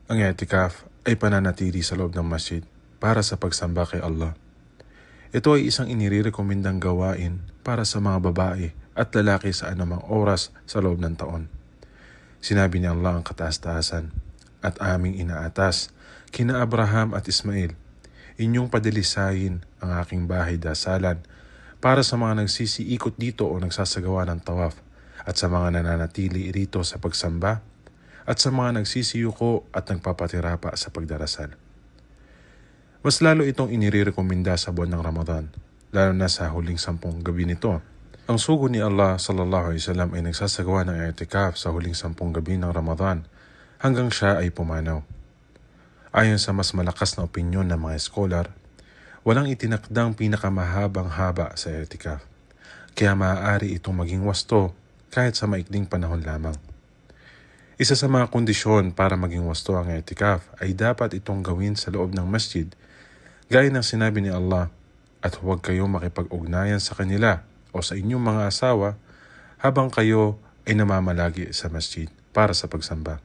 Ang i'tikaf ay pananatili sa loob ng masjid para sa pagsamba kay Allah. Ito ay isang inirekomendang gawain para sa mga babae at lalaki sa anumang oras sa loob ng taon. Sinabi ni Allah ang kataas-taasan, "At aming inaatas, kina Abraham at Ismail, inyong padilisayin ang aking bahay dasalan para sa mga nagsisiikot dito o nagsasagawa ng tawaf at sa mga nananatili rito sa pagsamba at sa mga nagsisiyuko at nagpapatirapa sa pagdarasal." Mas lalo itong inirekomenda sa buwan ng Ramadan, lalo na sa huling 10 gabi nito. Ang sugo ni Allah SAW ay nagsasagawa ng i'tikaf sa huling 10 gabi ng Ramadan hanggang siya ay pumanaw. Ayon sa mas malakas na opinyon ng mga scholar, walang itinakdang pinakamahabang haba sa i'tikaf, kaya maaari itong maging wasto kahit sa maikling panahon lamang. Isa sa mga kondisyon para maging wasto ang i'tikaf ay dapat itong gawin sa loob ng masjid, gaya ng sinabi ni Allah, "At huwag kayong makipag-ugnayan sa kanila o sa inyong mga asawa habang kayo ay namamalagi sa masjid para sa pagsamba."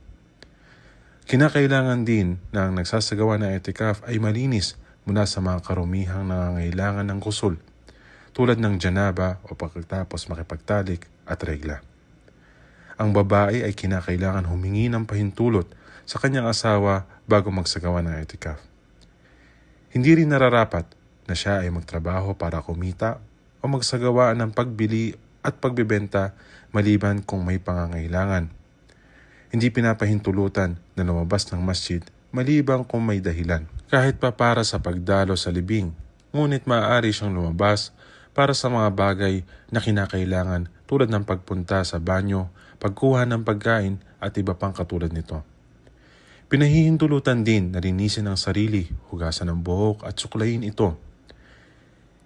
Kinakailangan din na ang nagsasagawa ng i'tikaf ay malinis mula sa mga karumihang nangangailangan ng ghusl, tulad ng janaba o pagkatapos makipagtalik at regla. Ang babae ay kinakailangan humingi ng pahintulot sa kanyang asawa bago magsagawa ng i'tikaf. Hindi rin nararapat na siya ay magtrabaho para kumita o magsagawa ng pagbili at pagbebenta maliban kung may pangangailangan. Hindi pinapahintulutan na lumabas ng masjid maliban kung may dahilan, kahit pa para sa pagdalo sa libing, ngunit maaari siyang lumabas para sa mga bagay na kinakailangan tulad ng pagpunta sa banyo, pagkuha ng pagkain at iba pang katulad nito. Pinahihintulutan din na linisin ang sarili, hugasan ang buhok at suklayin ito.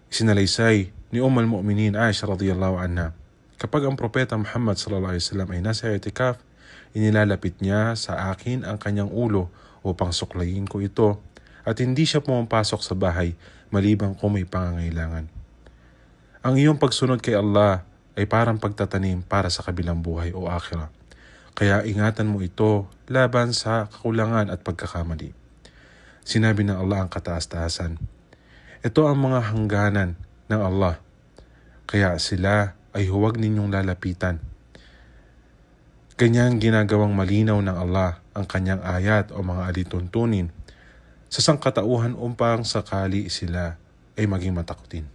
Isinalaysay ni Ummul Mu'minin Aisha radhiyallahu anha, kapag ang propeta Muhammad SAW ay nasa i'tikaf, inilalapit niya sa akin ang kanyang ulo upang suklayin ko ito at hindi siya pumapasok sa bahay maliban kung may pangangailangan. Ang iyong pagsunod kay Allah ay parang pagtatanim para sa kabilang buhay o akhirah. Kaya ingatan mo ito laban sa kakulangan at pagkakamali. Sinabi ng Allah ang kataas-taasan, "Ito ang mga hangganan ng Allah, kaya sila ay huwag ninyong lalapitan." Kanyang ginagawang malinaw ng Allah ang kanyang ayat o mga alituntunin sa sangkatauhan upang sakali sila ay maging matakutin.